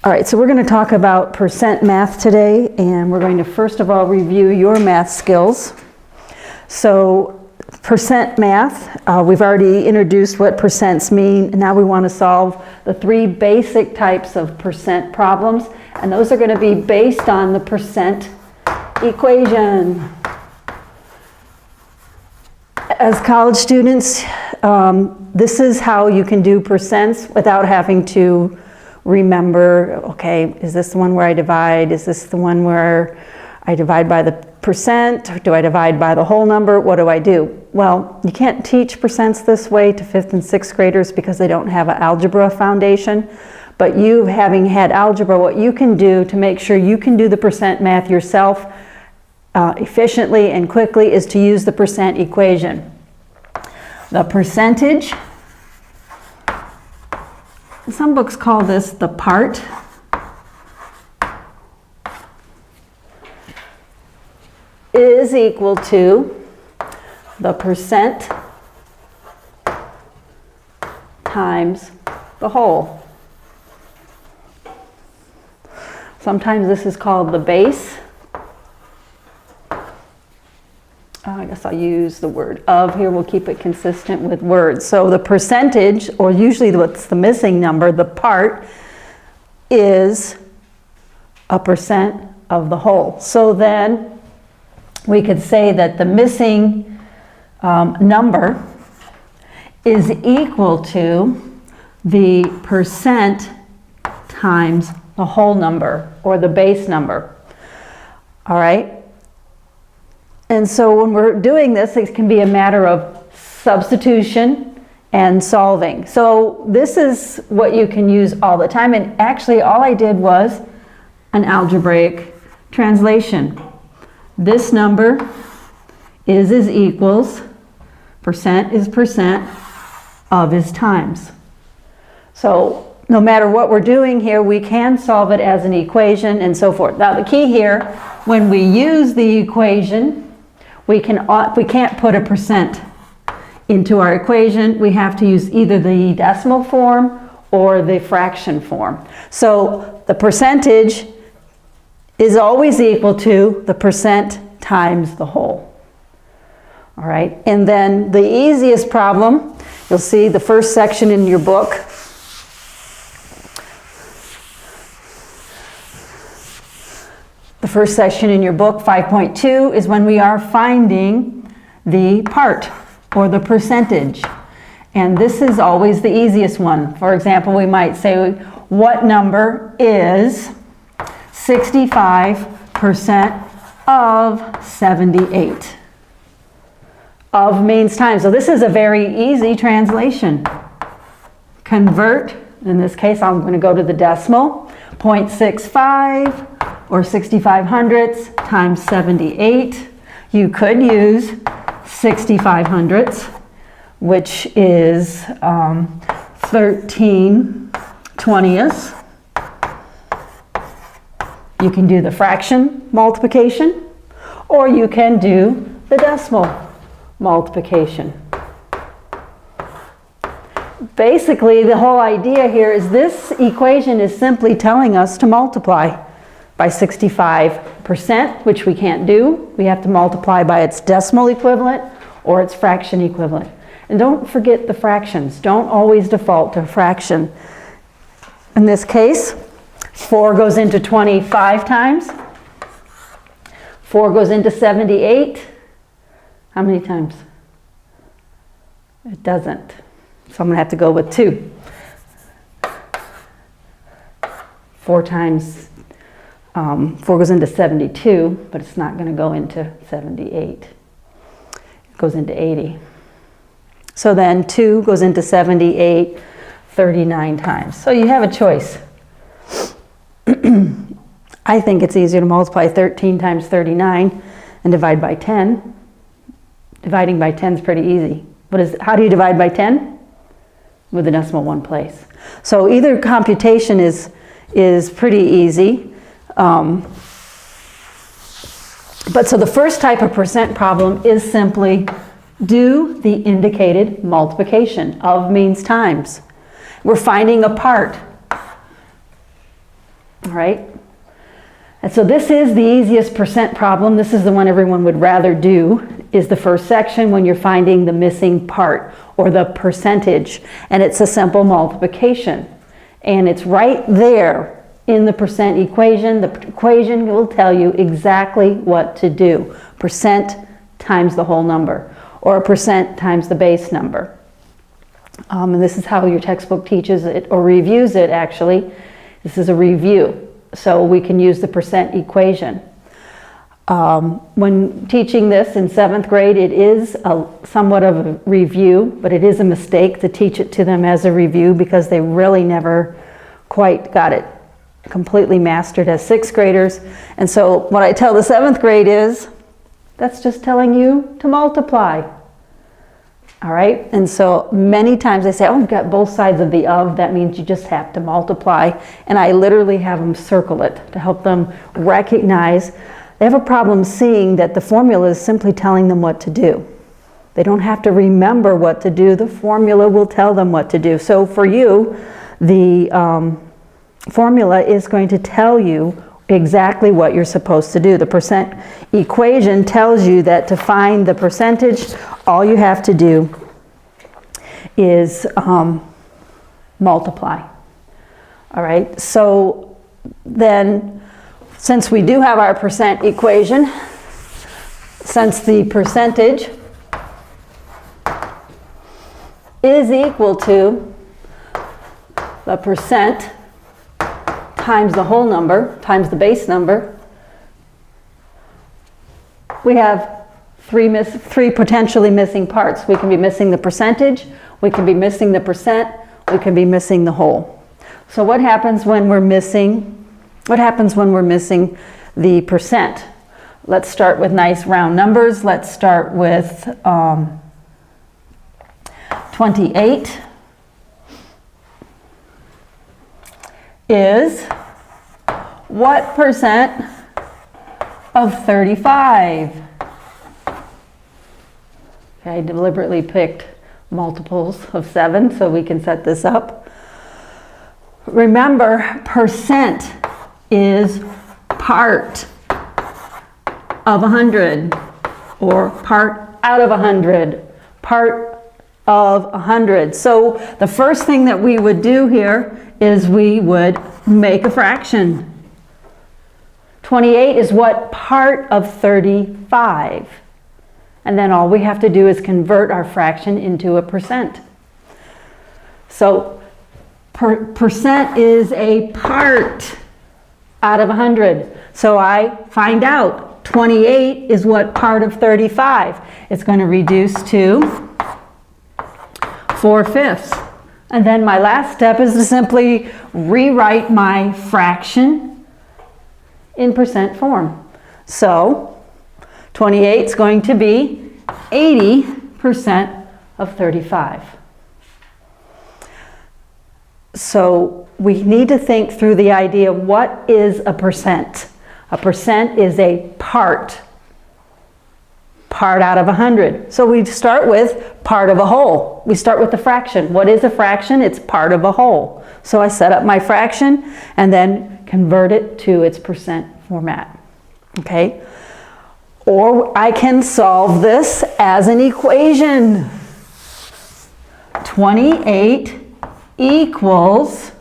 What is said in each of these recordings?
All right, so we're going to talk about percent math today, and we're going to first of all review your math skills. So percent math, we've already introduced what percents mean. Now we want to solve the three basic types of percent problems, and those are going to be based on the percent equation. As college students, this is how you can do percents without having to remember, okay, is this the one where I divide? Is this the one where I divide by the percent? Or do I divide by the whole number? What do I do? Well, you can't teach percents this way to 5th and 6th graders because they don't have an algebra foundation. But you, having had algebra, what you can do to make sure you can do the percent math yourself efficiently and quickly is to use the percent equation. The percentage, some books call this the part, is equal to the percent times the whole. Sometimes this is called the base. I guess I'll use the word of here. We'll keep it consistent with words. So the percentage, or usually what's the missing number, the part, is a percent of the whole. So then we could say that the missing number is equal to the percent times the whole number, or the base number. All right? And so when we're doing this, it can be a matter of substitution and solving. So this is what you can use all the time. And actually all I did was an algebraic translation. This number is equals, percent is percent, of is times. So no matter what we're doing here, we can solve it as an equation and so forth. Now the key here, when we use the equation, we can't put a percent into our equation. We have to use either the decimal form or the fraction form. So the percentage is always equal to the percent times the whole. All right, and then the easiest problem, you'll see the first section in your book. The first section in your book, 5.2, is when we are finding the part, or the percentage. And this is always the easiest one. For example, we might say, what number is 65% of 78? Of means times. So this is a very easy translation. Convert, in this case, I'm going to go to the decimal, 0.65 or 65 hundredths times 78. You could use 65 hundredths, which is 13 twentieths. You can do the fraction multiplication, or you can do the decimal multiplication. Basically, the whole idea here is this equation is simply telling us to multiply by 65%, which we can't do. We have to multiply by its decimal equivalent or its fraction equivalent. And don't forget the fractions. Don't always default to fraction. In this case, 4 goes into 25 times. 4 goes into 78. How many times? It doesn't. So I'm going to have to go with 2. 4 times 4 goes into 72, but it's not going to go into 78. It goes into 80. So then 2 goes into 78 39 times. So you have a choice. I think it's easier to multiply 13 times 39 and divide by 10. Dividing by 10 is pretty easy. How do you divide by 10? With the decimal one place. So either computation is pretty easy. But so the first type of percent problem is simply do the indicated multiplication. Of means times. We're finding a part. All right? And so this is the easiest percent problem. This is the one everyone would rather do, is the first section when you're finding the missing part or the percentage. And it's a simple multiplication. And it's right there in the percent equation. The equation will tell you exactly what to do. Percent times the whole number, or a percent times the base number. And this is how your textbook teaches it, or reviews it actually. This is a review. So we can use the percent equation. When teaching this in 7th grade, it is somewhat of a review, but it is a mistake to teach it to them as a review because they really never quite got it completely mastered as 6th graders. And so what I tell the 7th grade is, that's just telling you to multiply. All right, and so many times they say, oh, you've got both sides of the of, that means you just have to multiply. And I literally have them circle it to help them recognize. They have a problem seeing that the formula is simply telling them what to do. They don't have to remember what to do. The formula will tell them what to do. So for you, the formula is going to tell you exactly what you're supposed to do. The percent equation tells you that to find the percentage, all you have to do is multiply. All right, so then since we do have our percent equation, since the percentage is equal to the percent times the whole number, times the base number, we have three potentially missing parts. We can be missing the percentage, we can be missing the percent, we can be missing the whole. So what happens when we're missing the percent? Let's start with nice round numbers. Let's start with 28. Is what percent of 35? Okay, I deliberately picked multiples of 7 so we can set this up. Remember, percent is part of 100, or part out of 100, part of 100. So the first thing that we would do here is we would make a fraction. 28 is what part of 35? And then all we have to do is convert our fraction into a percent. So percent is a part out of 100. So I find out 28 is what part of 35? It's going to reduce to 4/5. And then my last step is to simply rewrite my fraction in percent form. So 28 is going to be 80% of 35. So we need to think through the idea, what is a percent? A percent is a part out of 100. So we start with part of a whole. We start with the fraction. What is a fraction? It's part of a whole. So I set up my fraction and then convert it to its percent format. Okay? Or I can solve this as an equation. 28 equals,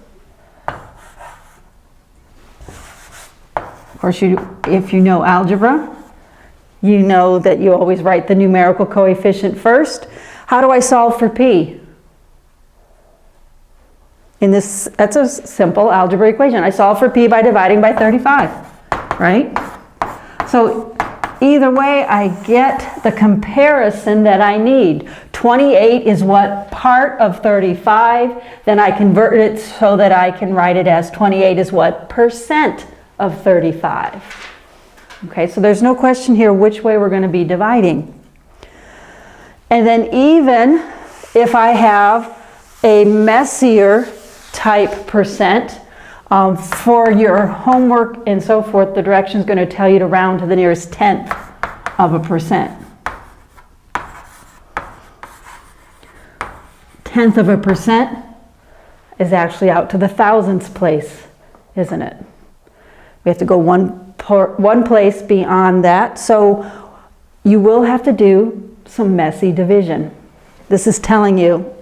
of course, if you know algebra, you know that you always write the numerical coefficient first. How do I solve for p? That's a simple algebra equation. I solve for p by dividing by 35, right? So either way, I get the comparison that I need. 28 is what part of 35, then I convert it so that I can write it as 28 is what percent of 35. Okay, so there's no question here which way we're going to be dividing. And then even if I have a messier type percent, for your homework and so forth, the direction is going to tell you to round to the nearest tenth of a percent. Tenth of a percent is actually out to the thousandths place, isn't it? We have to go one place beyond that. So you will have to do some messy division. This is telling you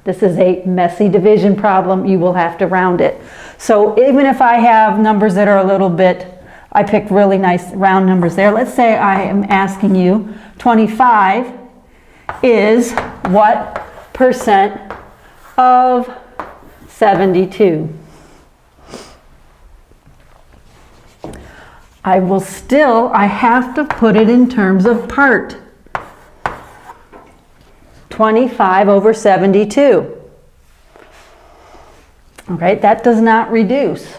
this is a messy division problem. You will have to round it. So even if I have numbers that are a little bit, I picked really nice round numbers there. Let's say I am asking you 25 is what percent of 72? I have to put it in terms of part. 25 over 72. All right, that does not reduce.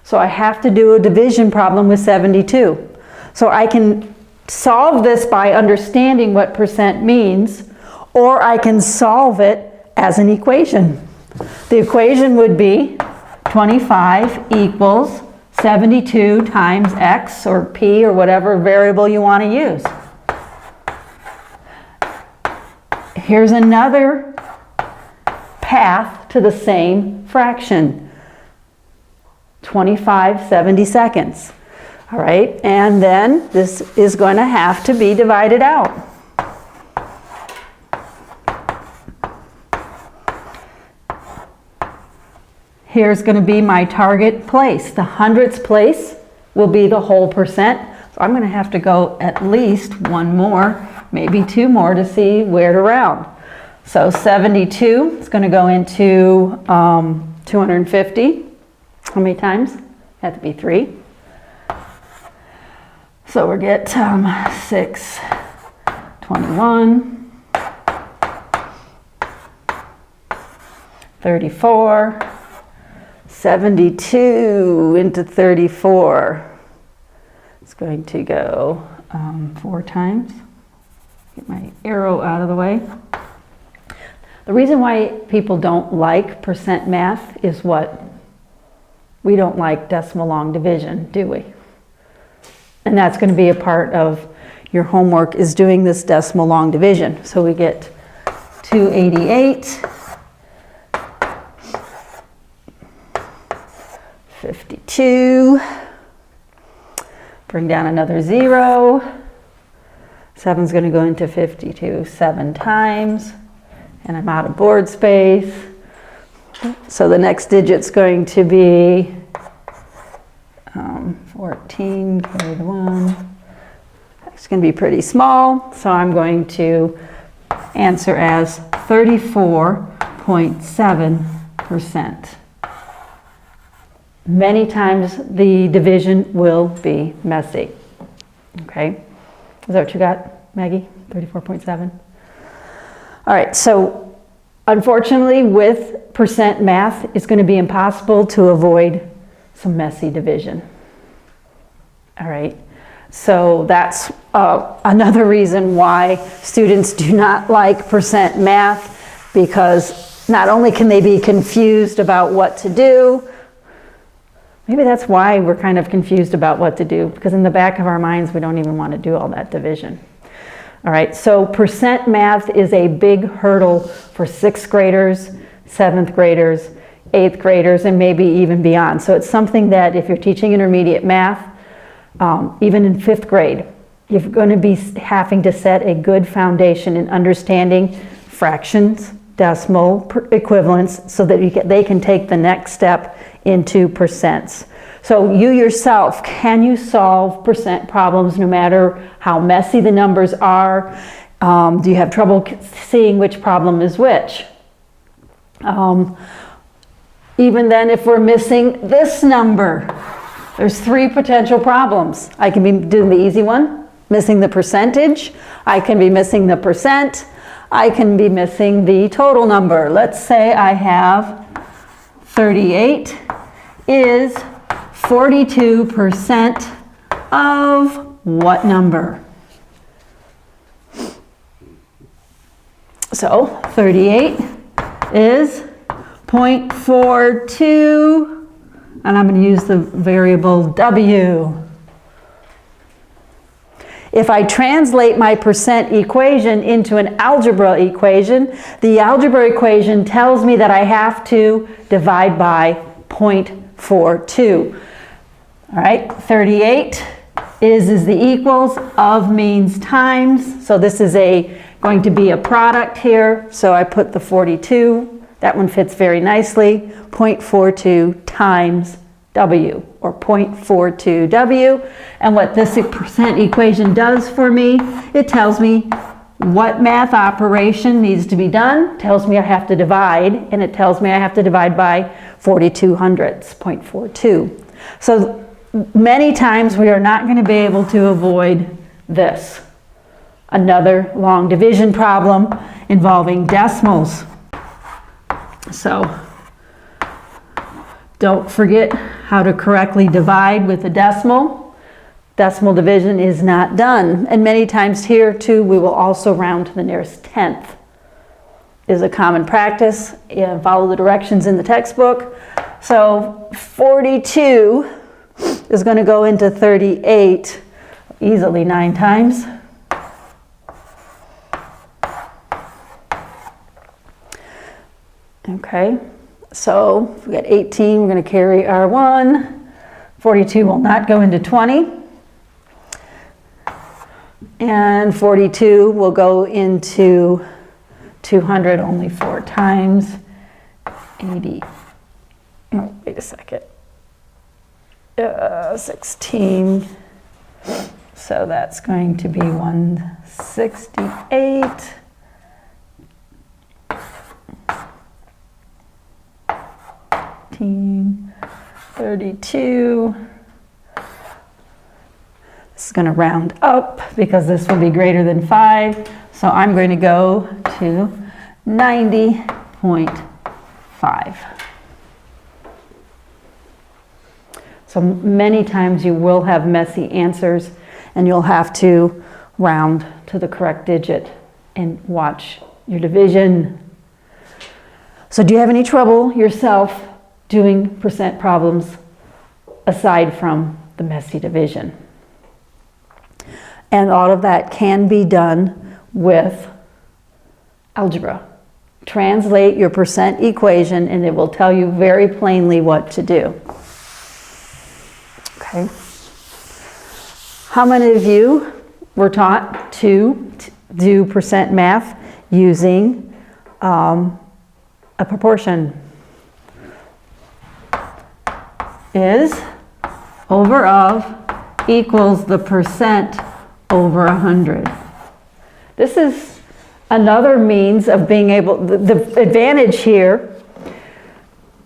So I have to do a division problem with 72. So I can solve this by understanding what percent means, or I can solve it as an equation. The equation would be 25 equals 72 times x, or p, or whatever variable you want to use. Here's another path to the same fraction. 25 70-seconds. All right, and then this is going to have to be divided out. Here's going to be my target place. The hundredths place will be the whole percent. So I'm going to have to go at least one more, maybe two more to see where to round. So 72 is going to go into 250. How many times? Had to be 3. So we get 6, 21, 34, 72 into 34. It's going to go 4 times. Get my arrow out of the way. The reason why people don't like percent math is what? We don't like decimal long division, do we? And that's going to be a part of your homework, is doing this decimal long division. So we get 288, 52, bring down another 0, 7's going to go into 52 7 times, and I'm out of board space. So the next digit's going to be 14, carry the 1. It's going to be pretty small, so I'm going to answer as 34.7%. Many times the division will be messy. Okay, is that what you got, Maggie? 34.7? All right, so unfortunately with percent math, it's going to be impossible to avoid some messy division. All right, so that's another reason why students do not like percent math, because not only can they be confused about what to do, maybe that's why we're kind of confused about what to do, because in the back of our minds we don't even want to do all that division. All right, so percent math is a big hurdle for 6th graders, 7th graders, 8th graders, and maybe even beyond. So it's something that if you're teaching intermediate math, even in 5th grade, you're going to be having to set a good foundation in understanding fractions, decimal equivalents, so that they can take the next step into percents. So you yourself, can you solve percent problems no matter how messy the numbers are? Do you have trouble seeing which problem is which? Even then, if we're missing this number, there's 3 potential problems. I can be doing the easy one, missing the percentage. I can be missing the percent. I can be missing the total number. Let's say I have 38 is 42% of what number? So 38 is 0.42, and I'm going to use the variable W. If I translate my percent equation into an algebra equation, the algebra equation tells me that I have to divide by 0.42. All right, 38 is the equals, of means times. So this is going to be a product here. So I put the 42. That one fits very nicely. 0.42 times W, or 0.42 W. And what this percent equation does for me, it tells me what math operation needs to be done, tells me I have to divide, and it tells me I have to divide by 42 hundredths, 0.42. So many times we are not going to be able to avoid this. Another long division problem involving decimals. So don't forget how to correctly divide with a decimal. Decimal division is not done. And many times here too, we will also round to the nearest tenth. Is a common practice. And follow the directions in the textbook. So 42 is going to go into 38 easily 9 times. Okay, so we got 18, we're going to carry our 1. 42 will not go into 20. And 42 will go into 200 only 4 times. 80. Oh, wait a second. 16. So that's going to be 168. 32. This is going to round up because this will be greater than 5. So I'm going to go to 90.5. So many times you will have messy answers and you'll have to round to the correct digit and watch your division. So do you have any trouble yourself doing percent problems aside from the messy division? And all of that can be done with algebra. Translate your percent equation and it will tell you very plainly what to do. Okay. How many of you were taught to do percent math using a proportion? Is over of equals the percent over 100. This is another means of being able, the advantage here,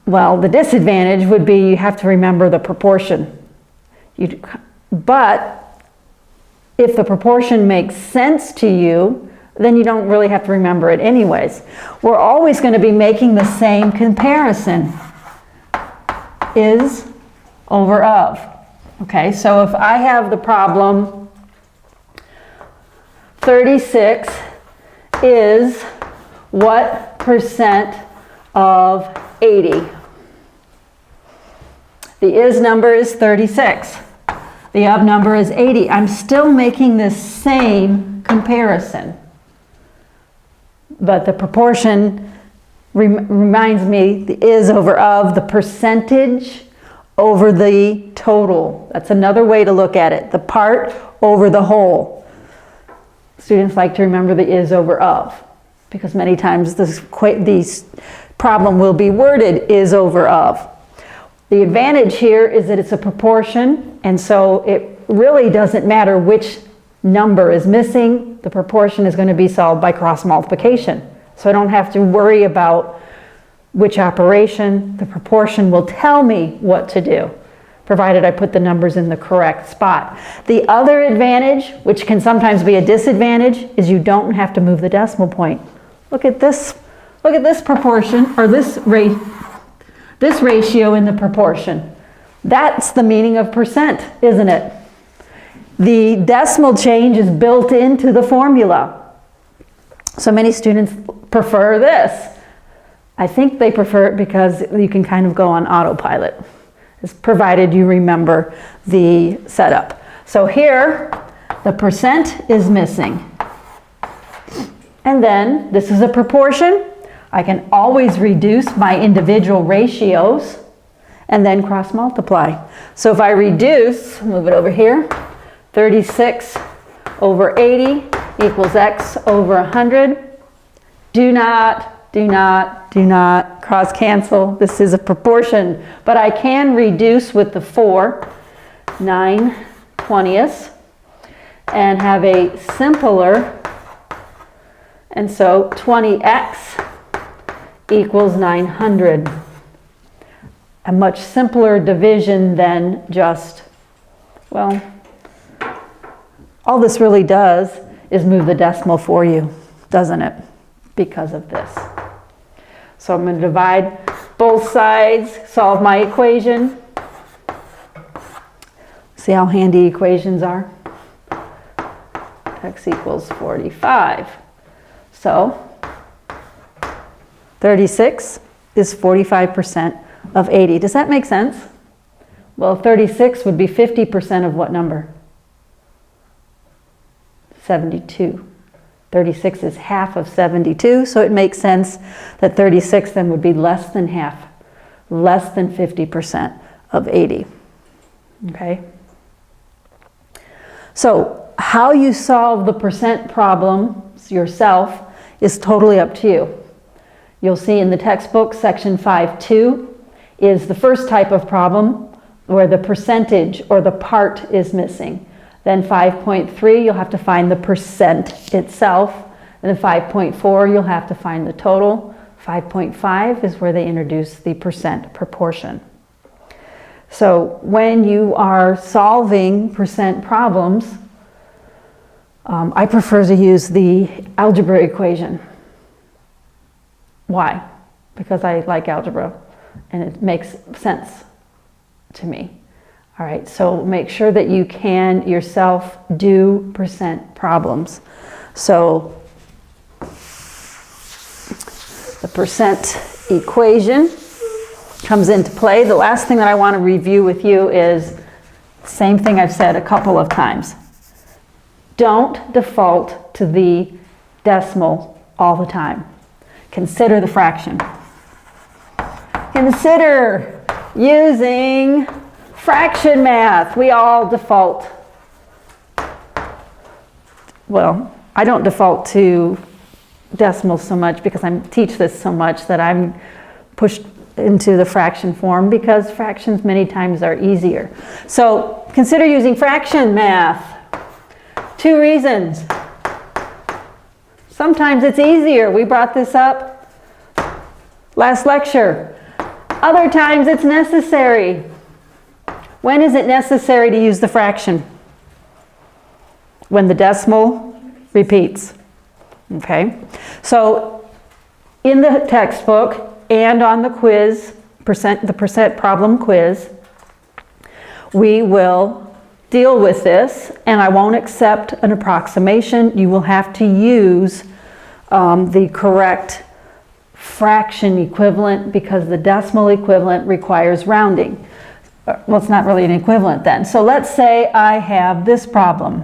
well, the disadvantage would be you have to remember the proportion. But if the proportion makes sense to you, then you don't really have to remember it anyways. We're always going to be making the same comparison. Is over of. Okay, so if I have the problem 36 is what percent of 80? The is number is 36. The of number is 80. I'm still making this same comparison. But the proportion reminds me the is over of, the percentage over the total. That's another way to look at it. The part over the whole. Students like to remember the is over of because many times this problem will be worded is over of. The advantage here is that it's a proportion, and so it really doesn't matter which number is missing. The proportion is going to be solved by cross multiplication. So I don't have to worry about which operation. The proportion will tell me what to do, provided I put the numbers in the correct spot. The other advantage, which can sometimes be a disadvantage, is you don't have to move the decimal point. Look at this proportion, or this ratio in the proportion. That's the meaning of percent, isn't it? The decimal change is built into the formula. So many students prefer this. I think they prefer it because you can kind of go on autopilot, provided you remember the setup. So here, the percent is missing. And then this is a proportion. I can always reduce my individual ratios and then cross multiply. So if I reduce, move it over here, 36 over 80 equals x over 100. Do not cross cancel. This is a proportion, but I can reduce with the 4, 9/20, and have a simpler, and so 20x equals 900. A much simpler division than just, well, all this really does is move the decimal for you, doesn't it? Because of this. So I'm going to divide both sides, solve my equation. See how handy equations are? X equals 45. So 36 is 45% of 80. Does that make sense? Well, 36 would be 50% of what number? 72. 36 is half of 72, so it makes sense that 36 then would be less than half, less than 50% of 80. Okay? So how you solve the percent problems yourself is totally up to you. You'll see in the textbook, section 5.2 is the first type of problem where the percentage or the part is missing. Then 5.3, you'll have to find the percent itself. And then 5.4, you'll have to find the total. 5.5 is where they introduce the percent proportion. So when you are solving percent problems, I prefer to use the algebra equation. Why? Because I like algebra and it makes sense to me. All right, so make sure that you can yourself do percent problems. So the percent equation comes into play. The last thing that I want to review with you is the same thing I've said a couple of times. Don't default to the decimal all the time. Consider the fraction. Consider using fraction math. We all default. Well, I don't default to decimals so much because I teach this so much that I'm pushed into the fraction form because fractions many times are easier. So consider using fraction math. 2 reasons. Sometimes it's easier. We brought this up last lecture. Other times it's necessary. When is it necessary to use the fraction? When the decimal repeats. Okay? So in the textbook and on the quiz, the percent problem quiz, we will deal with this, and I won't accept an approximation. You will have to use the correct fraction equivalent because the decimal equivalent requires rounding. Well, it's not really an equivalent then. So let's say I have this problem.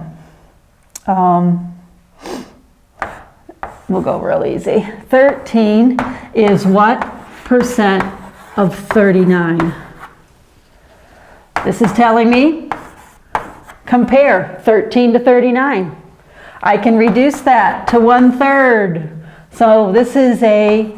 We'll go real easy. 13 is what percent of 39? This is telling me compare 13 to 39. I can reduce that to 1/3. So this is a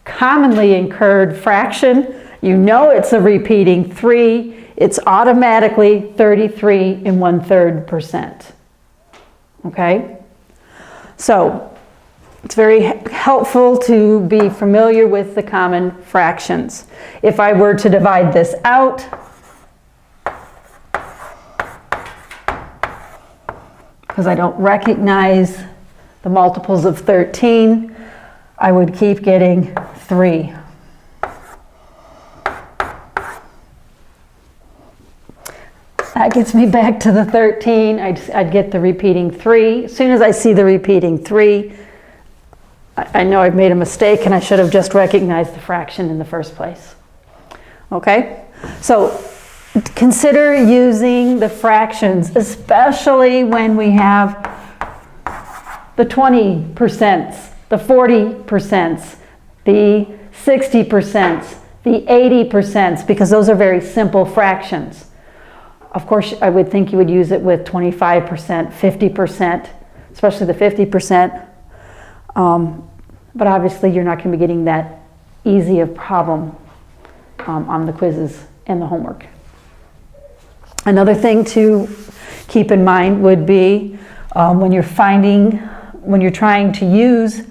commonly incurred fraction. You know it's a repeating 3. It's automatically 33 1/3%. Okay? So it's very helpful to be familiar with the common fractions. If I were to divide this out, because I don't recognize the multiples of 13, I would keep getting 3. That gets me back to the 13. I'd get the repeating 3. As soon as I see the repeating 3, I know I've made a mistake and I should have just recognized the fraction in the first place. Okay? So consider using the fractions, especially when we have the 20%, the 40%, the 60%, the 80%, because those are very simple fractions. Of course, I would think you would use it with 25%, 50%, especially the 50%. But obviously, you're not going to be getting that easy of problem on the quizzes and the homework. Another thing to keep in mind would be when you're trying to use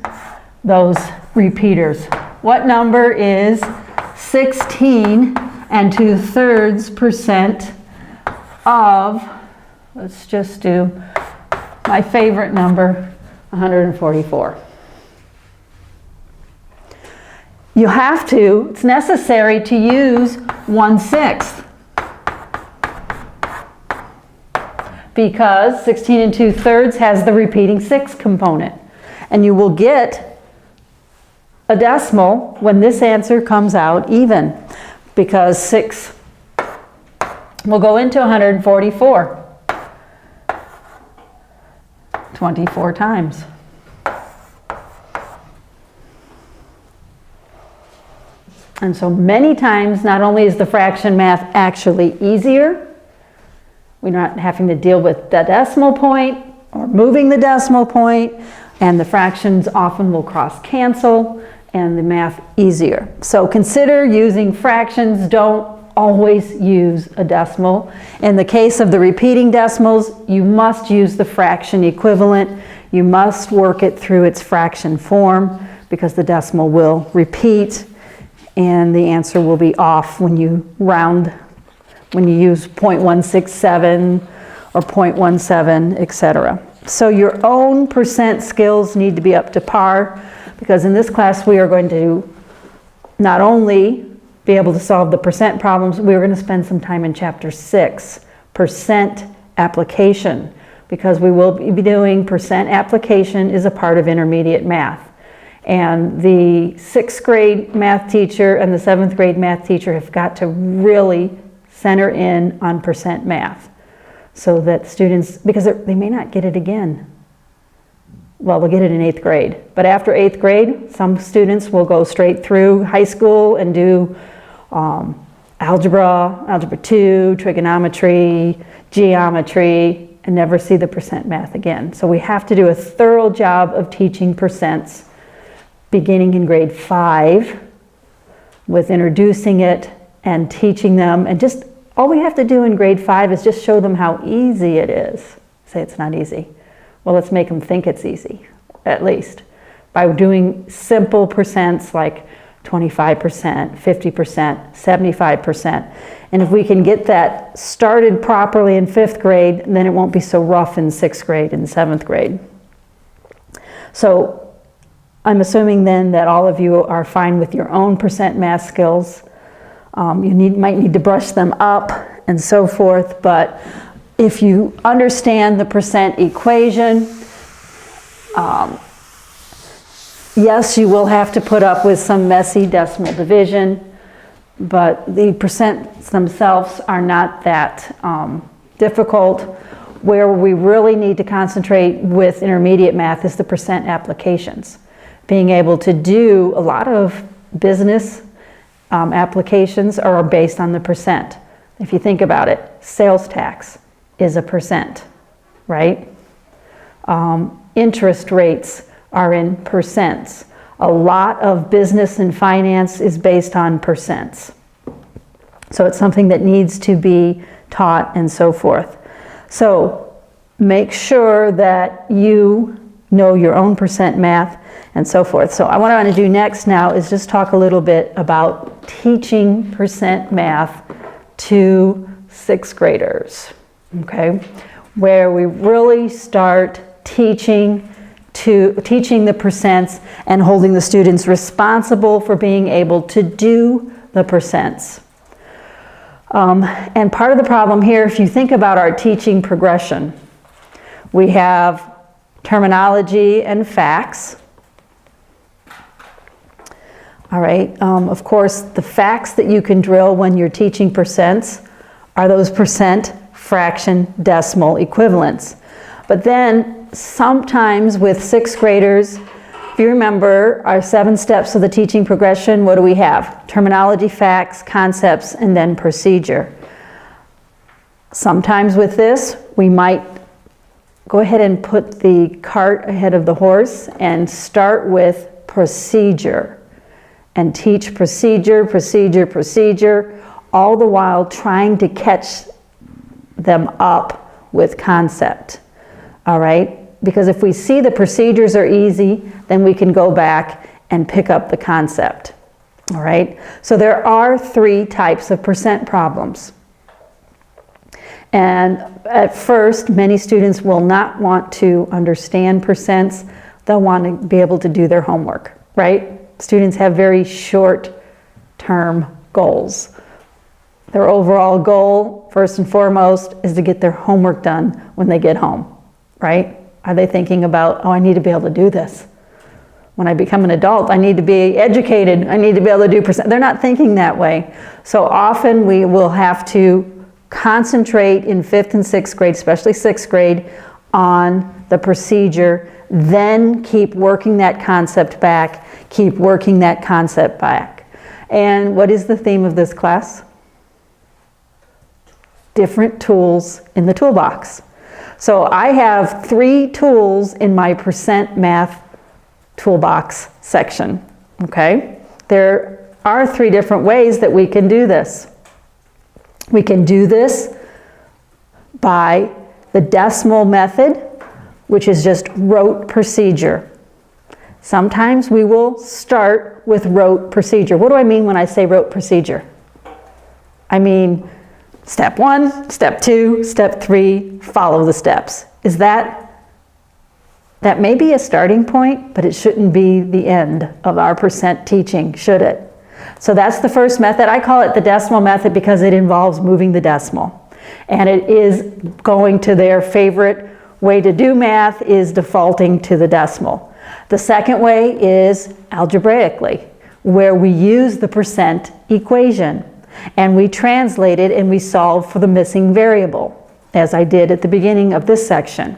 those repeaters. What number is 16 2/3% of, let's just do my favorite number, 144. You have to, it's necessary to use 1/6 because 16 2/3 has the repeating 6 component. And you will get a decimal when this answer comes out even, because 6 will go into 144 24 times. And so many times, not only is the fraction math actually easier, we're not having to deal with the decimal point or moving the decimal point, and the fractions often will cross cancel and the math easier. So consider using fractions. Don't always use a decimal. In the case of the repeating decimals, you must use the fraction equivalent. You must work it through its fraction form because the decimal will repeat and the answer will be off when you round, when you use 0.167 or 0.17, etc. So your own percent skills need to be up to par, because in this class we are going to not only be able to solve the percent problems, we're going to spend some time in chapter 6, percent application, because we will be doing percent application is a part of intermediate math. And the 6th grade math teacher and the 7th grade math teacher have got to really center in on percent math so that students, because they may not get it again. Well, we'll get it in 8th grade. But after 8th grade, some students will go straight through high school and do algebra, algebra 2, trigonometry, geometry, and never see the percent math again. So we have to do a thorough job of teaching percents beginning in grade 5 with introducing it and teaching them, and just all we have to do in grade 5 is just show them how easy it is. Say it's not easy. Well, let's make them think it's easy, at least, by doing simple percents like 25%, 50%, 75%. And if we can get that started properly in 5th grade, then it won't be so rough in 6th grade and 7th grade. So I'm assuming then that all of you are fine with your own percent math skills. You might need to brush them up and so forth, but if you understand the percent equation, yes, you will have to put up with some messy decimal division, but the percents themselves are not that difficult. Where we really need to concentrate with intermediate math is the percent applications. Being able to do a lot of business applications are based on the percent. If you think about it, sales tax is a percent, right? Interest rates are in percents. A lot of business and finance is based on percents. So it's something that needs to be taught and so forth. So make sure that you know your own percent math and so forth. So what I want to do next now is just talk a little bit about teaching percent math to 6th graders, okay? Where we really start teaching the percents and holding the students responsible for being able to do the percents. And part of the problem here, if you think about our teaching progression, we have terminology and facts. All right, of course, the facts that you can drill when you're teaching percents are those percent, fraction, decimal equivalents. But then sometimes with 6th graders, If you remember our 7 steps of the teaching progression, what do we have? Terminology, facts, concepts, and then procedure. Sometimes with this, we might go ahead and put the cart ahead of the horse and start with procedure and teach procedure, procedure, procedure, all the while trying to catch them up with concept. All right? Because if we see the procedures are easy, then we can go back and pick up the concept. All right? So there are 3 types of percent problems. And at first, many students will not want to understand percents. They'll want to be able to do their homework, right? Students have very short-term goals. Their overall goal, first and foremost, is to get their homework done when they get home, right? Are they thinking about, oh, I need to be able to do this. When I become an adult, I need to be educated. I need to be able to do percent. They're not thinking that way. So often we will have to concentrate in 5th and 6th grade, especially 6th grade, on the procedure, then keep working that concept back, keep working that concept back. And what is the theme of this class? Different tools in the toolbox. So I have 3 tools in my percent math toolbox section, okay? There are 3 different ways that we can do this. We can do this by the decimal method, which is just rote procedure. Sometimes we will start with rote procedure. What do I mean when I say rote procedure? I mean step 1, step 2, step 3, follow the steps. Is that may be a starting point, but it shouldn't be the end of our percent teaching, should it? So that's the first method. I call it the decimal method because it involves moving the decimal. And it is going to their favorite way to do math is defaulting to the decimal. The second way is algebraically, where we use the percent equation and we translate it and we solve for the missing variable, as I did at the beginning of this section.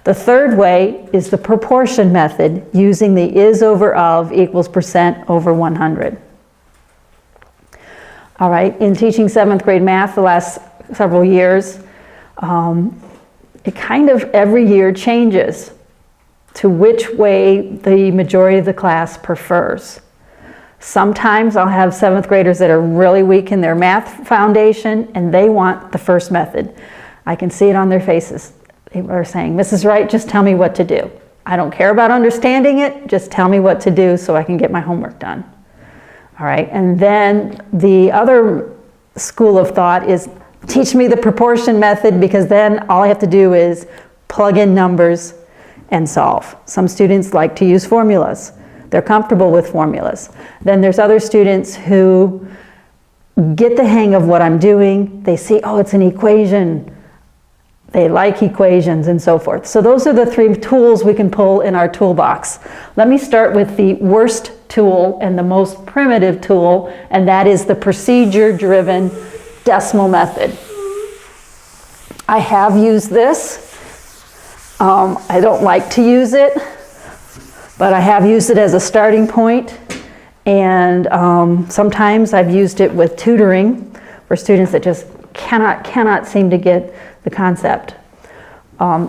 The third way is the proportion method, using the is over of equals percent over 100. All right, in teaching 7th grade math the last several years, it kind of every year changes to which way the majority of the class prefers. Sometimes I'll have 7th graders that are really weak in their math foundation and they want the first method. I can see it on their faces. They are saying, Mrs. Wright, just tell me what to do. I don't care about understanding it, just tell me what to do so I can get my homework done. All right, and then the other school of thought is teach me the proportion method because then all I have to do is plug in numbers and solve. Some students like to use formulas. They're comfortable with formulas. Then there's other students who get the hang of what I'm doing. They see, oh, it's an equation. They like equations and so forth. So those are the 3 tools we can pull in our toolbox. Let me start with the worst tool and the most primitive tool, and that is the procedure-driven decimal method. I have used this. I don't like to use it, but I have used it as a starting point, and sometimes I've used it with tutoring for students that just cannot seem to get the concept.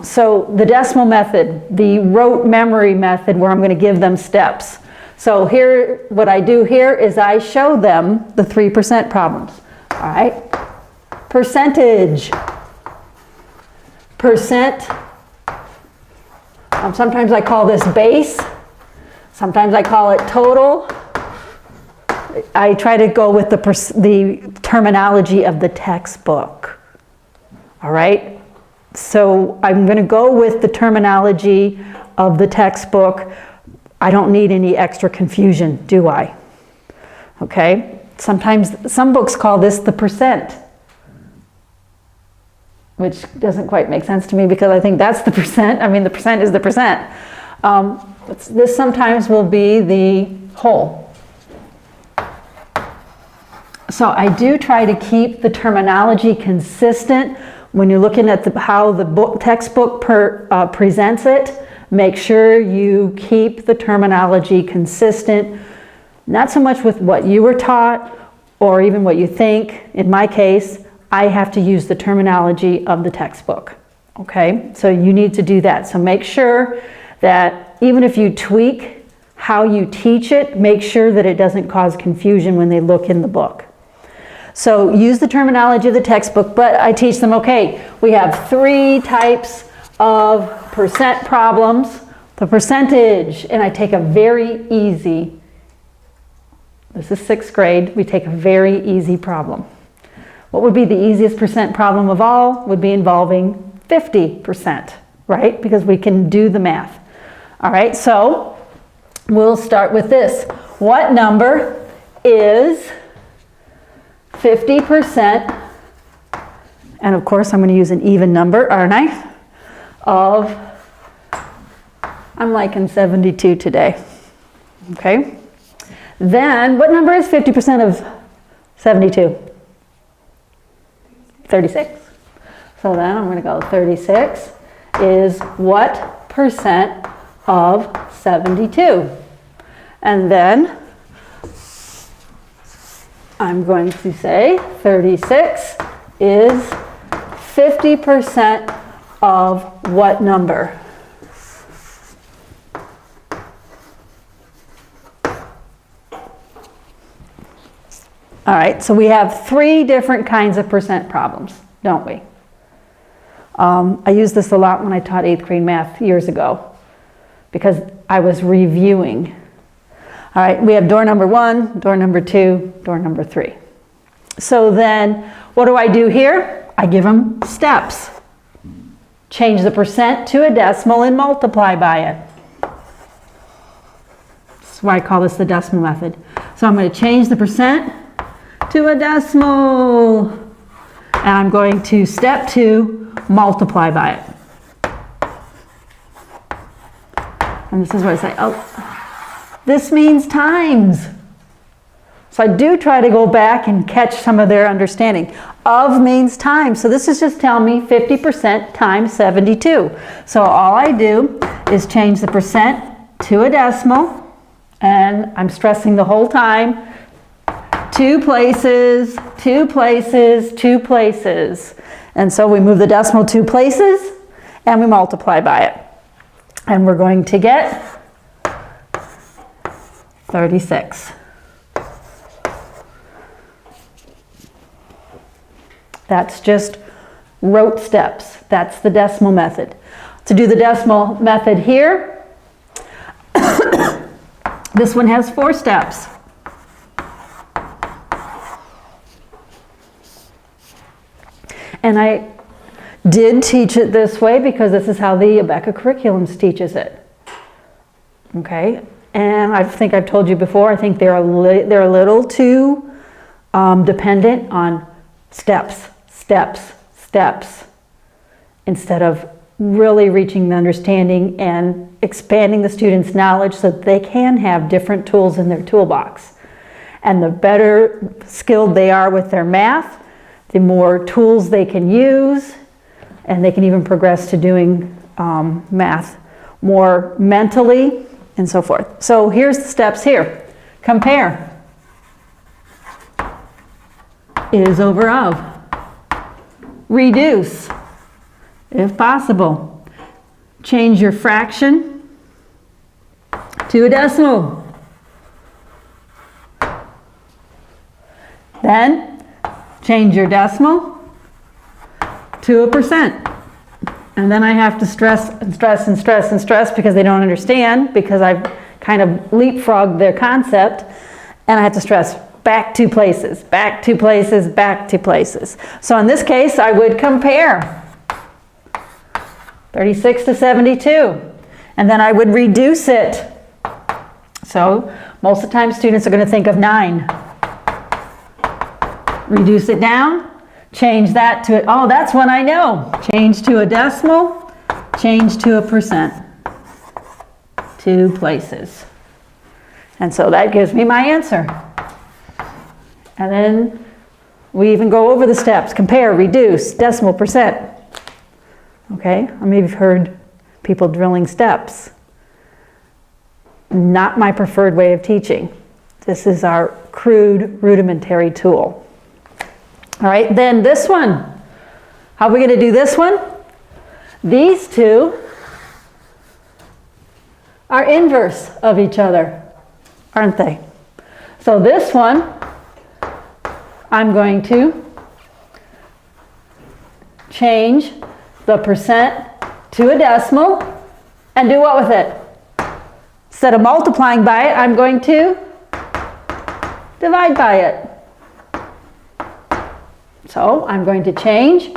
So the decimal method, the rote memory method where I'm going to give them steps. So here, what I do here is I show them the 3% problems. All right, percentage, percent. Sometimes I call this base. Sometimes I call it total. I try to go with the terminology of the textbook. All right, so I'm going to go with the terminology of the textbook. I don't need any extra confusion, do I? Okay, sometimes some books call this the percent, which doesn't quite make sense to me because I think that's the percent. I mean, the percent is the percent. This sometimes will be the whole. So I do try to keep the terminology consistent when you're looking at how the textbook presents it. make sure you keep the terminology consistent, not so much with what you were taught or even what you think. In my case, I have to use the terminology of the textbook. Okay, so you need to do that. So make sure that even if you tweak how you teach it, make sure that it doesn't cause confusion when they look in the book. So use the terminology of the textbook, but I teach them, okay, we have 3 types of percent problems. The percentage, and I take a very easy, this is 6th grade, we take a very easy problem. What would be the easiest percent problem of all? Would be involving 50%, right? Because we can do the math. All right, so we'll start with this. What number is 50%, and of course I'm going to use an even number, aren't I? Of, I'm liking 72 today. Okay. Then, what number is 50% of 72? 36. So then I'm going to go 36 is what percent of 72? And then I'm going to say 36 is 50% of what number? All right, so we have 3 different kinds of percent problems, don't we? I used this a lot when I taught 8th grade math years ago because I was reviewing. All right, we have door number 1, door number 2, door number 3. So then what do I do here? I give them steps. Change the percent to a decimal and multiply by it. That's why I call this the decimal method. So I'm going to change the percent to a decimal. And I'm going to step 2, multiply by it. And this is where I say, oh, this means times. So I do try to go back and catch some of their understanding. Of means times. So this is just telling me 50% times 72. So all I do is change the percent to a decimal. And I'm stressing the whole time, 2 places, 2 places, 2 places. And so we move the decimal 2 places and we multiply by it. And we're going to get 36. That's just rote steps. That's the decimal method. To do the decimal method here, this one has 4 steps. And I did teach it this way because this is how the Abeka curriculums teaches it. Okay, and I think I've told you before, I think they're a little too dependent on steps, steps, steps, instead of really reaching the understanding and expanding the students' knowledge so that they can have different tools in their toolbox. And the better skilled they are with their math, the more tools they can use, and they can even progress to doing math more mentally and so forth. So here's the steps here. Compare. Is over of. Reduce, if possible. Change your fraction to a decimal. Then change your decimal to a percent. And then I have to stress and stress and stress and stress because they don't understand, because I've kind of leapfrogged their concept, and I have to stress back 2 places, back 2 places, back 2 places. So in this case, I would compare 36 to 72, and then I would reduce it. So most of the time students are going to think of 9. Reduce it down, change that to, oh, that's one I know. Change to a decimal, change to a percent. 2 places. And so that gives me my answer. And then we even go over the steps. Compare, reduce, decimal, percent. Okay, maybe you've heard people drilling steps. Not my preferred way of teaching. This is our crude, rudimentary tool. All right, then this one. How are we going to do this one? These two are inverse of each other, aren't they? So this one, I'm going to change the percent to a decimal and do what with it? Instead of multiplying by it, I'm going to divide by it. So I'm going to change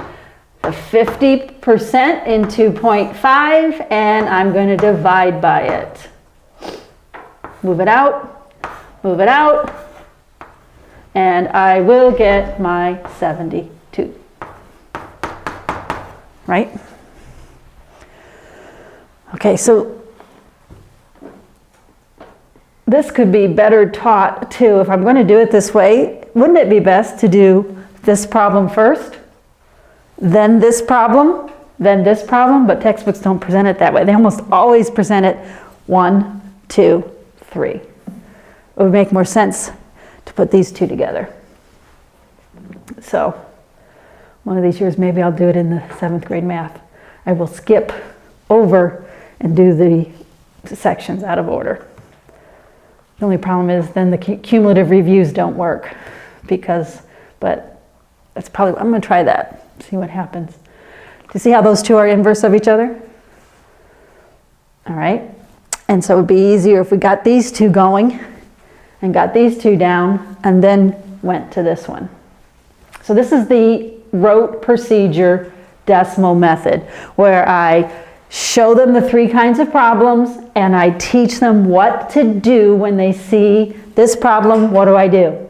the 50% into 0.5 and I'm going to divide by it. Move it out, and I will get my 72. Right? Okay, so this could be better taught too. If I'm going to do it this way, wouldn't it be best to do this problem first, then this problem, then this problem? But textbooks don't present it that way. They almost always present it 1, 2, 3. It would make more sense to put these two together. So one of these years, maybe I'll do it in the 7th grade math. I will skip over and do the sections out of order. The only problem is then the cumulative reviews don't work but that's probably, I'm going to try that, see what happens. Do you see how those two are inverse of each other? All right, and so it would be easier if we got these two going and got these two down and then went to this one. So this is the rote procedure decimal method where I show them the 3 kinds of problems and I teach them what to do when they see this problem. What do?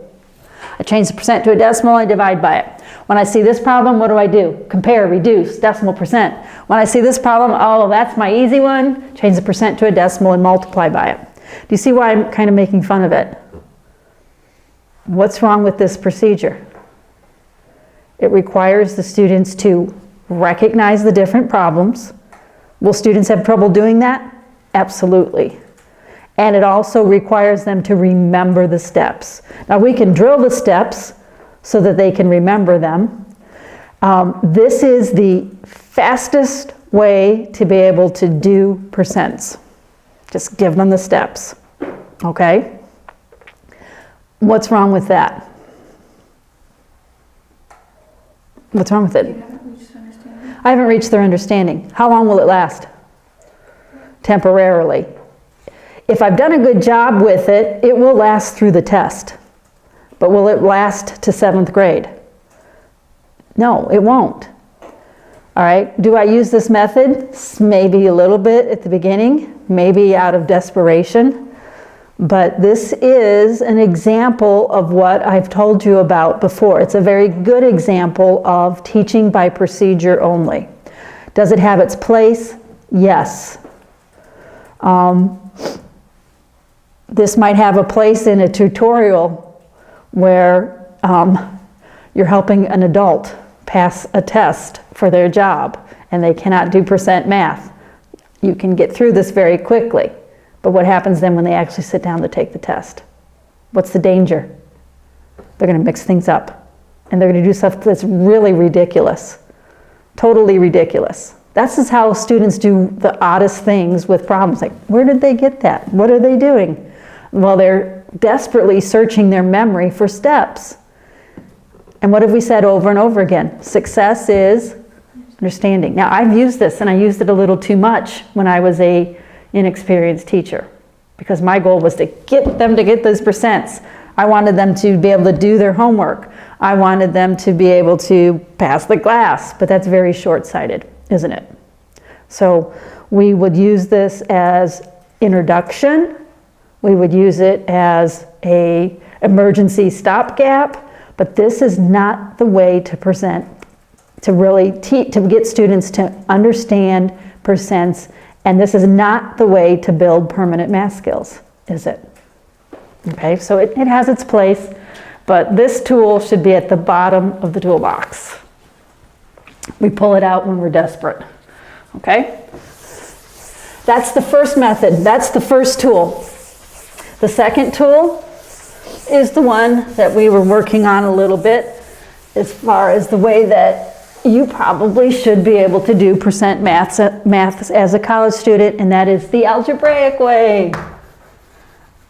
I change the percent to a decimal, I divide by it. When I see this problem, what do I do? Compare, reduce, decimal percent. When I see this problem, oh, that's my easy one, change the percent to a decimal and multiply by it. Do you see why I'm kind of making fun of it? What's wrong with this procedure? It requires the students to recognize the different problems. Will students have trouble doing that? Absolutely. And it also requires them to remember the steps. Now we can drill the steps so that they can remember them. This is the fastest way to be able to do percents. Just give them the steps, okay? What's wrong with that? What's wrong with it? I haven't reached their understanding. How long will it last? Temporarily. If I've done a good job with it, it will last through the test. But will it last to 7th grade? No, it won't. All right, do I use this method? Maybe a little bit at the beginning, maybe out of desperation. But this is an example of what I've told you about before. It's a very good example of teaching by procedure only. Does it have its place? Yes. This might have a place in a tutorial where you're helping an adult pass a test for their job and they cannot do percent math. You can get through this very quickly. But what happens then when they actually sit down to take the test? What's the danger? They're going to mix things up. And they're going to do stuff that's really ridiculous. Totally ridiculous. That's just how students do the oddest things with problems. Like, where did they get that? What are they doing? Well, they're desperately searching their memory for steps. And what have we said over and over again? Success is understanding. Now, I've used this, and I used it a little too much when I was an inexperienced teacher, because my goal was to get them to get those percents. I wanted them to be able to do their homework. I wanted them to be able to pass the class, but that's very short-sighted, isn't it? So we would use this as introduction. We would use it as a emergency stopgap, but this is not the way to present, to really to get students to understand percents, and this is not the way to build permanent math skills, is it? Okay, so it has its place, but this tool should be at the bottom of the toolbox. We pull it out when we're desperate, okay? That's the first method. That's the first tool. The second tool is the one that we were working on a little bit as far as the way that you probably should be able to do percent math as a college student, and that is the algebraic way.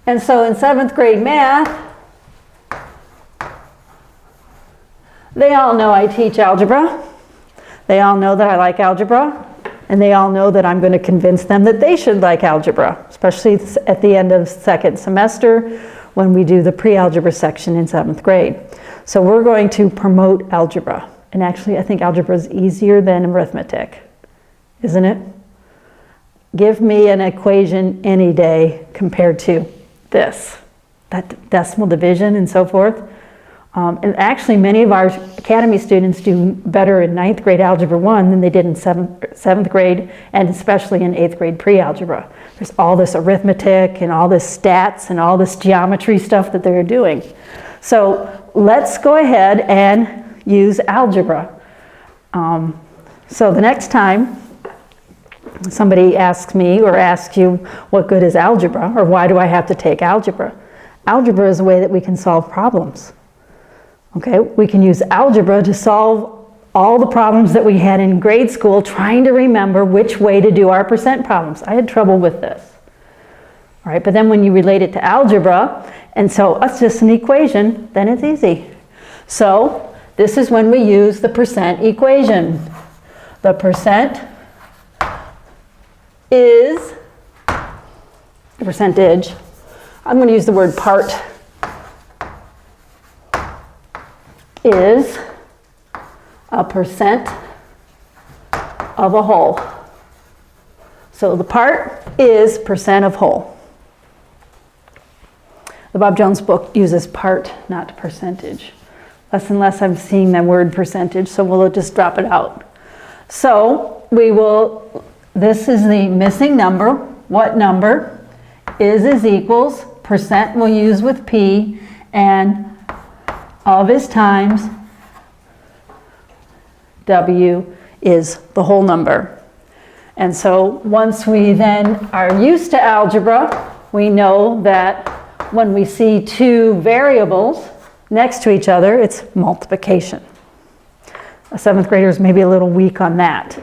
And so in 7th grade math, they all know I teach algebra. They all know that I like algebra. And they all know that I'm going to convince them that they should like algebra, especially at the end of second semester when we do the pre-algebra section in 7th grade. So we're going to promote algebra. And actually, I think algebra is easier than arithmetic, isn't it? Give me an equation any day compared to this, that decimal division and so forth. And actually, many of our academy students do better in 9th grade Algebra 1 than they did in 7th grade, and especially in 8th grade pre-algebra. There's all this arithmetic and all this stats and all this geometry stuff that they're doing. So let's go ahead and use algebra. So the next time somebody asks me or asks you, what good is algebra, or why do I have to take algebra? Algebra is a way that we can solve problems. Okay, we can use algebra to solve all the problems that we had in grade school trying to remember which way to do our percent problems. I had trouble with this. All right, but then when you relate it to algebra, and so it's just an equation, then it's easy. So this is when we use the percent equation. The percent is the percentage. I'm going to use the word part. Is a percent of a whole. So the part is percent of whole. The Bob Jones book uses part, not percentage. Less and less I'm seeing the word percentage, so we'll just drop it out. So this is the missing number. What number is equals, percent we'll use with P, and of is times W is the whole number. And so once we then are used to algebra, we know that when we see two variables next to each other, it's multiplication. A 7th grader is maybe a little weak on that.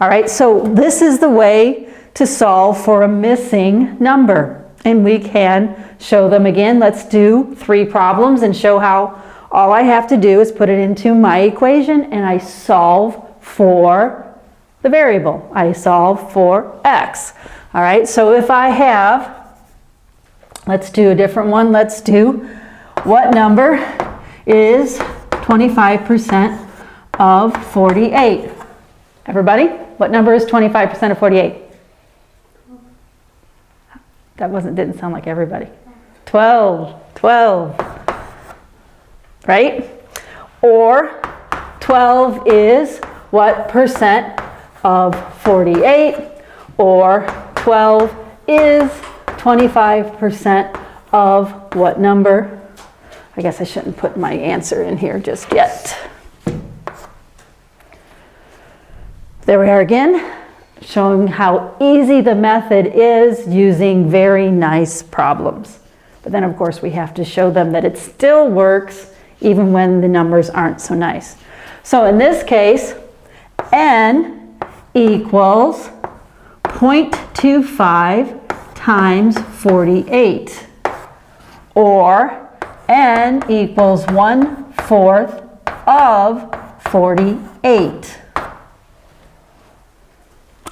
All right, so this is the way to solve for a missing number. And we can show them again. Let's do 3 problems and show how all I have to do is put it into my equation and I solve for the variable. I solve for x. All right, so if I have, let's do a different one. Let's do, what number is 25% of 48? Everybody, what number is 25% of 48? That didn't sound like everybody. 12. Right? Or 12 is what percent of 48? Or 12 is 25% of what number? I guess I shouldn't put my answer in here just yet. There we are again, showing how easy the method is using very nice problems. But then of course we have to show them that it still works even when the numbers aren't so nice. So in this case, n equals 0.25 times 48, or n equals 1/4 of 48.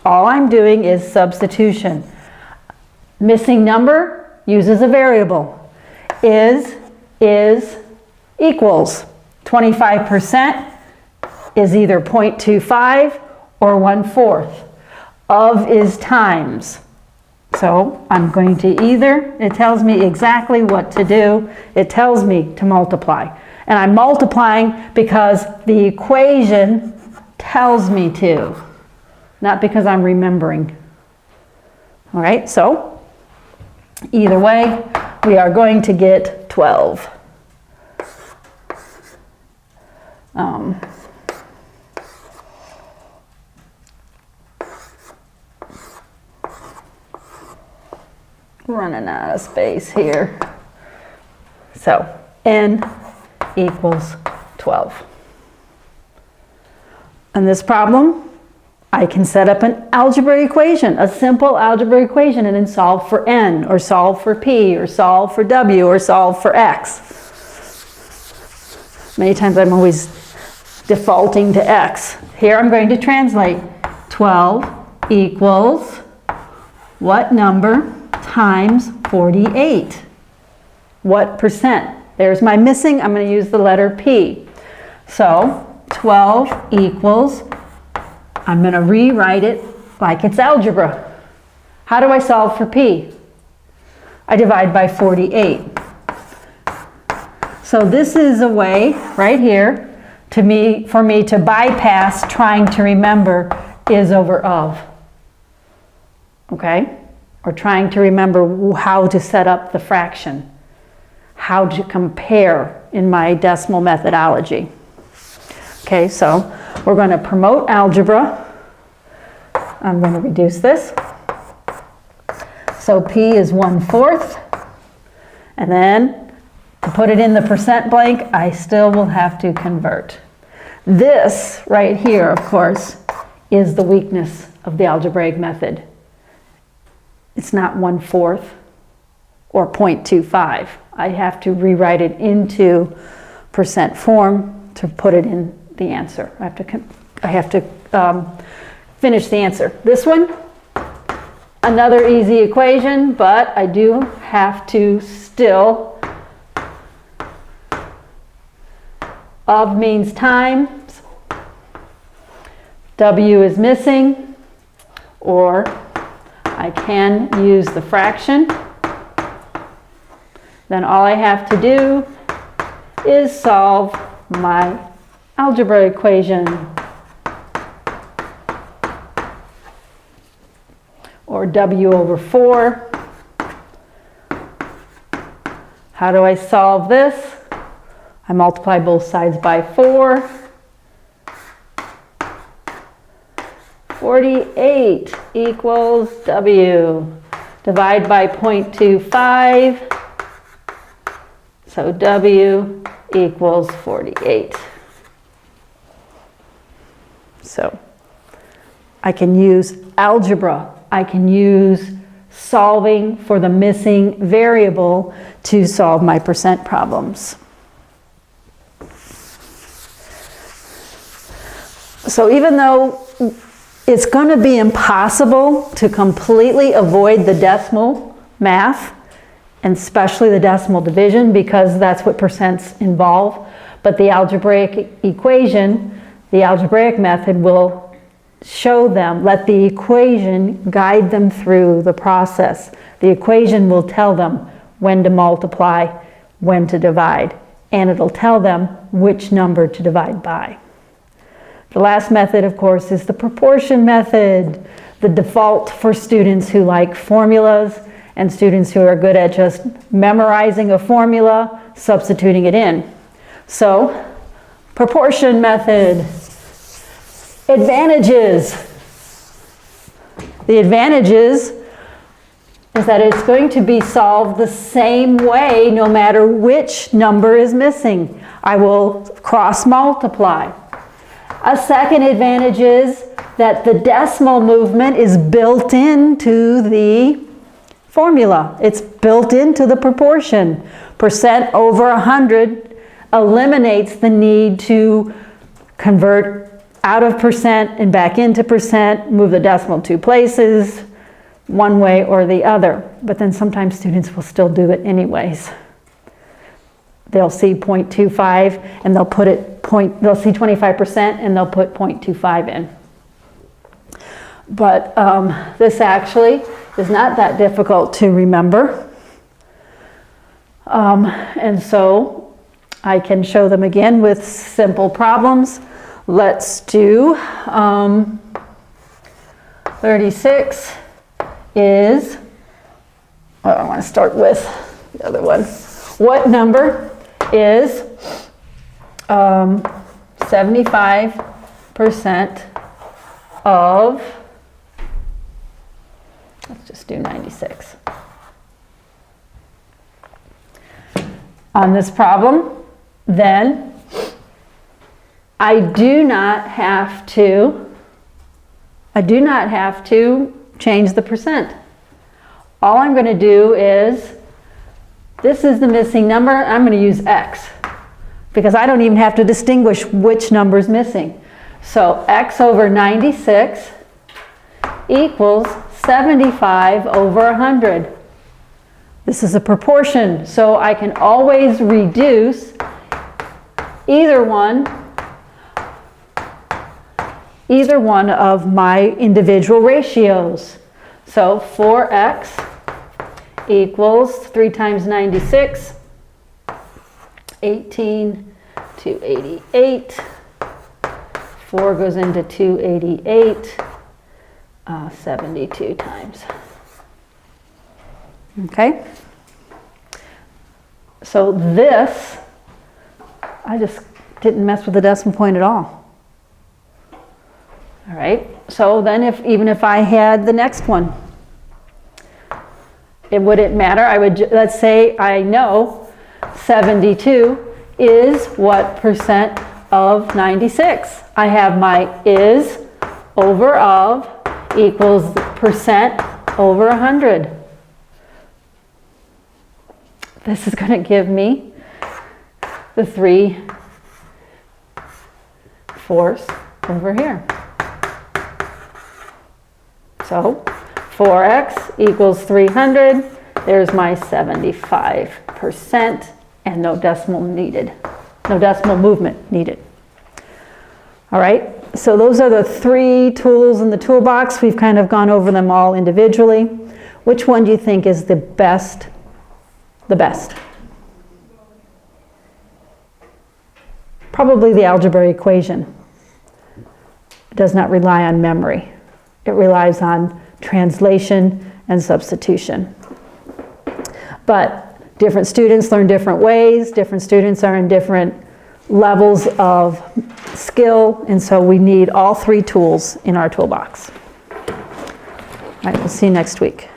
All I'm doing is substitution. Missing number uses a variable. Is equals 25% is either 0.25 or 1/4. Of is times. So I'm going to it tells me exactly what to do. It tells me to multiply. And I'm multiplying because the equation tells me to, not because I'm remembering. All right, so either way, we are going to get 12. running out of space here. So n equals 12. In this problem, I can set up an algebra equation, a simple algebra equation, and then solve for n, or solve for p, or solve for w, or solve for x. Many times I'm always defaulting to x. Here I'm going to translate. 12 equals what number times 48? What percent? There's my missing. I'm going to use the letter p. So 12 equals, I'm going to rewrite it like it's algebra. How do I solve for p? I divide by 48. So this is a way right here for me to bypass trying to remember is over of. Okay? Or trying to remember how to set up the fraction, how to compare in my decimal methodology. Okay, so we're going to promote algebra. I'm going to reduce this. So p is 1/4. And then to put it in the percent blank, I still will have to convert. This right here, of course, is the weakness of the algebraic method. It's not 1/4 or 0.25. I have to rewrite it into percent form to put it in the answer. I have to finish the answer. This one, another easy equation, but I do have to still, of means times, w is missing, or I can use the fraction. Then all I have to do is solve my algebra equation, or w/4. How do I solve this? I multiply both sides by 4. 48 equals w. Divide by 0.25. So w equals 48. So I can use algebra. I can use solving for the missing variable to solve my percent problems. So even though it's going to be impossible to completely avoid the decimal math, and especially the decimal division, because that's what percents involve, but the algebraic equation, the algebraic method will show them, let the equation guide them through the process. The equation will tell them when to multiply, when to divide, and it'll tell them which number to divide by. The last method, of course, is the proportion method, the default for students who like formulas and students who are good at just memorizing a formula, substituting it in. So, proportion method. Advantages. The advantages is that it's going to be solved the same way no matter which number is missing. I will cross multiply. A second advantage is that the decimal movement is built into the formula. It's built into the proportion. Percent over 100 eliminates the need to convert out of percent and back into percent, move the decimal 2 places, one way or the other. But then sometimes students will still do it anyways. They'll see 0.25 and they'll put it they'll see 25% and they'll put 0.25 in. But this actually is not that difficult to remember. And so I can show them again with simple problems. Let's do 36 is, well, I want to start with the other one. What number is 75% of, let's just do 96. on this problem, then I do not have to change the percent. All I'm going to do is, this is the missing number, I'm going to use X, because I don't even have to distinguish which number is missing. So X over 96 equals 75 over 100. This is a proportion, so I can always reduce either one of my individual ratios. So 4x equals 3 times 96, 18 to 88. 4 goes into 288, 72 times. Okay? So this, I just didn't mess with the decimal point at all. All right, so then even if I had the next one, it wouldn't matter. Let's say I know 72 is what percent of 96. I have my is over of equals percent over 100. This is going to give me the 3/4 over here. So 4x equals 300. There's my 75%, and no decimal needed. No decimal movement needed. All right, so those are the 3 tools in the toolbox. We've kind of gone over them all individually. Which one do you think is the best? The best? Probably the algebra equation. It does not rely on memory. It relies on translation and substitution. But different students learn different ways. Different students are in different levels of skill, and so we need all 3 tools in our toolbox. All right, we'll see you next week.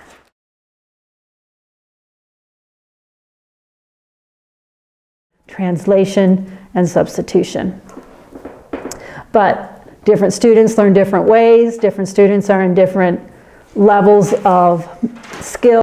Translation and substitution. But different students learn different ways. Different students are in different levels of skill.